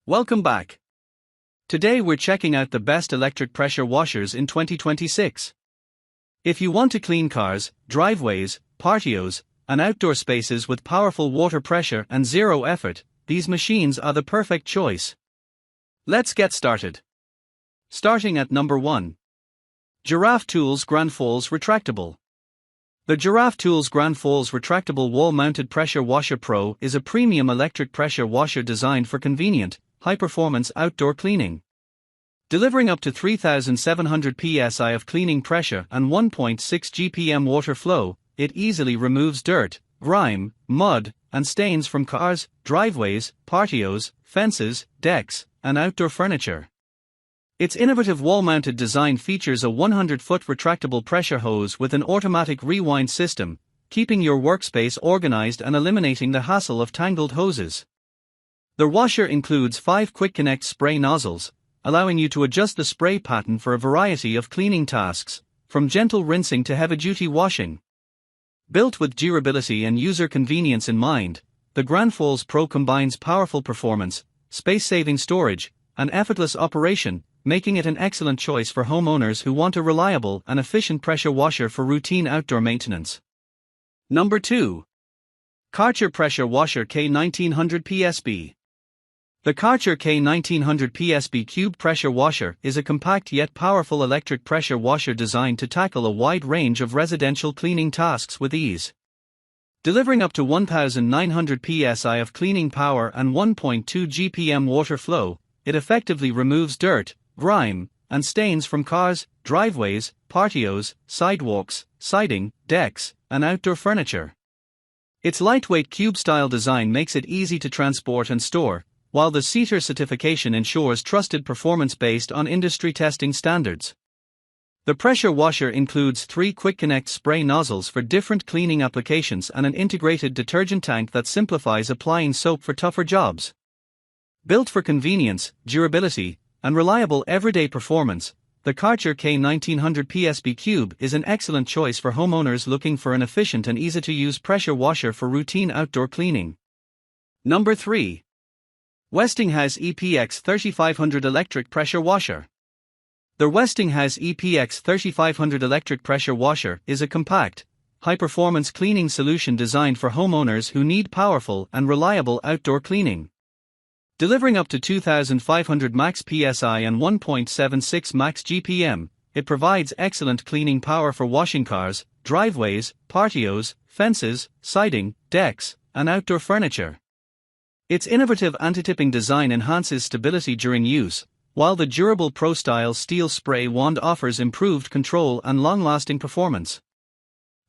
Welcome back. Today we're checking out the best electric pressure washers in 2026. If you want to clean cars, driveways, patios, and outdoor spaces with powerful water pressure and zero effort, these machines are the perfect choice. Let's get started. Starting at number 1. Giraffe Tools Grandfalls Retractable. The Giraffe Tools Grandfalls Retractable Wall-Mounted Pressure Washer Pro is a premium electric pressure washer designed for convenient, high-performance outdoor cleaning. Delivering up to 3,700 psi of cleaning pressure and 1.6 GPM water flow, it easily removes dirt, grime, mud, and stains from cars, driveways, patios, fences, decks, and outdoor furniture. Its innovative wall-mounted design features a 100-foot retractable pressure hose with an automatic rewind system, keeping your workspace organized and eliminating the hassle of tangled hoses. The washer includes 5 quick connect spray nozzles, allowing you to adjust the spray pattern for a variety of cleaning tasks, from gentle rinsing to heavy-duty washing. Built with durability and user convenience in mind, the Grandfalls Pro combines powerful performance, space-saving storage, and effortless operation, making it an excellent choice for homeowners who want a reliable and efficient pressure washer for routine outdoor maintenance. Number 2. Karcher Pressure Washer K1900 PSB. The Karcher K1900 PSB Cube Pressure Washer is a compact yet powerful electric pressure washer designed to tackle a wide range of residential cleaning tasks with ease. Delivering up to 1,900 psi of cleaning power and 1.2 GPM water flow, it effectively removes dirt, grime, and stains from cars, driveways, patios, sidewalks, siding, decks, and outdoor furniture. Its lightweight cube-style design makes it easy to transport and store, while the CETR certification ensures trusted performance based on industry testing standards. The pressure washer includes 3 quick connect spray nozzles for different cleaning applications and an integrated detergent tank that simplifies applying soap for tougher jobs. Built for convenience, durability, and reliable everyday performance, the Karcher K1900 PSB Cube is an excellent choice for homeowners looking for an efficient and easy-to-use pressure washer for routine outdoor cleaning. Number 3. Westinghouse EPX 3500 Electric Pressure Washer. The Westinghouse EPX 3500 Electric Pressure Washer is a compact, high-performance cleaning solution designed for homeowners who need powerful and reliable outdoor cleaning. Delivering up to 2,500 max psi and 1.76 max GPM, it provides excellent cleaning power for washing cars, driveways, patios, fences, siding, decks, and outdoor furniture. Its innovative anti-tipping design enhances stability during use, while the durable Pro-style steel spray wand offers improved control and long-lasting performance.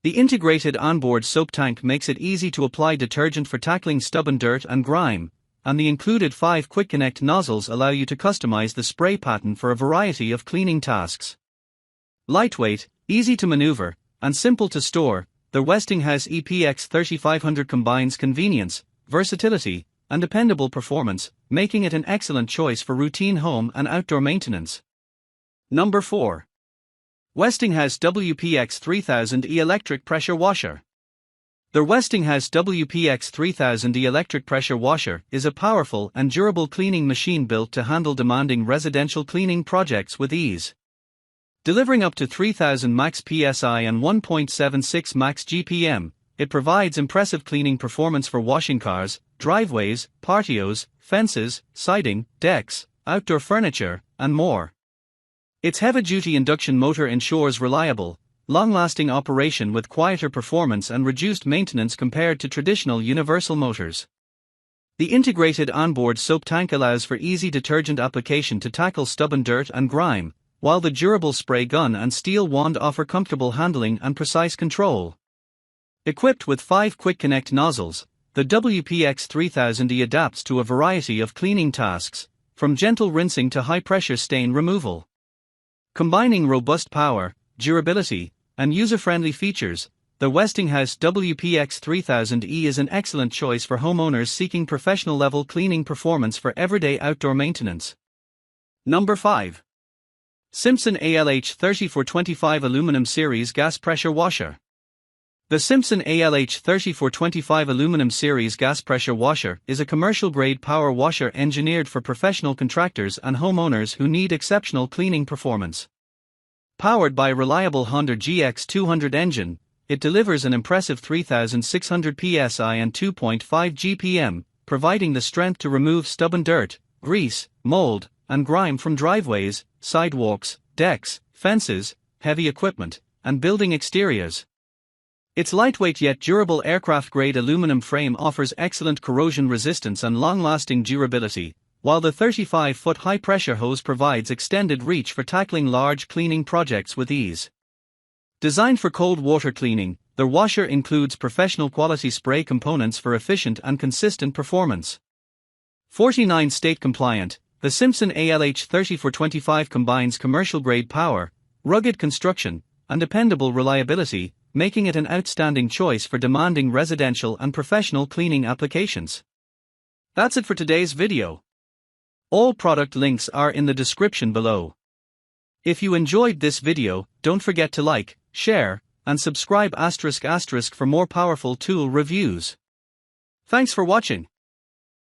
The integrated onboard soap tank makes it easy to apply detergent for tackling stubborn dirt and grime, and the included 5 quick connect nozzles allow you to customize the spray pattern for a variety of cleaning tasks. Lightweight, easy to maneuver, and simple to store, the Westinghouse EPX 3500 combines convenience, versatility, and dependable performance, making it an excellent choice for routine home and outdoor maintenance. Number 4. Westinghouse WPX 3000E Electric Pressure Washer. The Westinghouse WPX 3000E Electric Pressure Washer is a powerful and durable cleaning machine built to handle demanding residential cleaning projects with ease. Delivering up to 3,000 max psi and 1.76 max GPM, it provides impressive cleaning performance for washing cars, driveways, patios, fences, siding, decks, outdoor furniture, and more. Its heavy-duty induction motor ensures reliable, long-lasting operation with quieter performance and reduced maintenance compared to traditional universal motors. The integrated onboard soap tank allows for easy detergent application to tackle stubborn dirt and grime, while the durable spray gun and steel wand offer comfortable handling and precise control. Equipped with 5 quick connect nozzles, the WPX 3000E adapts to a variety of cleaning tasks, from gentle rinsing to high-pressure stain removal. Combining robust power, durability, and user-friendly features, the Westinghouse WPX 3000E is an excellent choice for homeowners seeking professional-level cleaning performance for everyday outdoor maintenance. Number 5. Simpson ALH 3425 Aluminum Series Gas Pressure Washer. The Simpson ALH3425 Aluminum Series Gas Pressure Washer is a commercial-grade power washer engineered for professional contractors and homeowners who need exceptional cleaning performance. Powered by a reliable Honda GX200 engine, it delivers an impressive 3,600 psi and 2.5 GPM, providing the strength to remove stubborn dirt, grease, mold, and grime from driveways, sidewalks, decks, fences, heavy equipment, and building exteriors. Its lightweight yet durable aircraft-grade aluminum frame offers excellent corrosion resistance and long-lasting durability, while the 35-foot high-pressure hose provides extended reach for tackling large cleaning projects with ease. Designed for cold water cleaning, the washer includes professional quality spray components for efficient and consistent performance. 49 state compliant, the Simpson ALH3425 combines commercial-grade power, rugged construction, and dependable reliability, making it an outstanding choice for demanding residential and professional cleaning applications. That's it for today's video. All product links are in the description below. If you enjoyed this video, don't forget to like, share, and subscribe *** for more powerful tool reviews. Thanks for watching.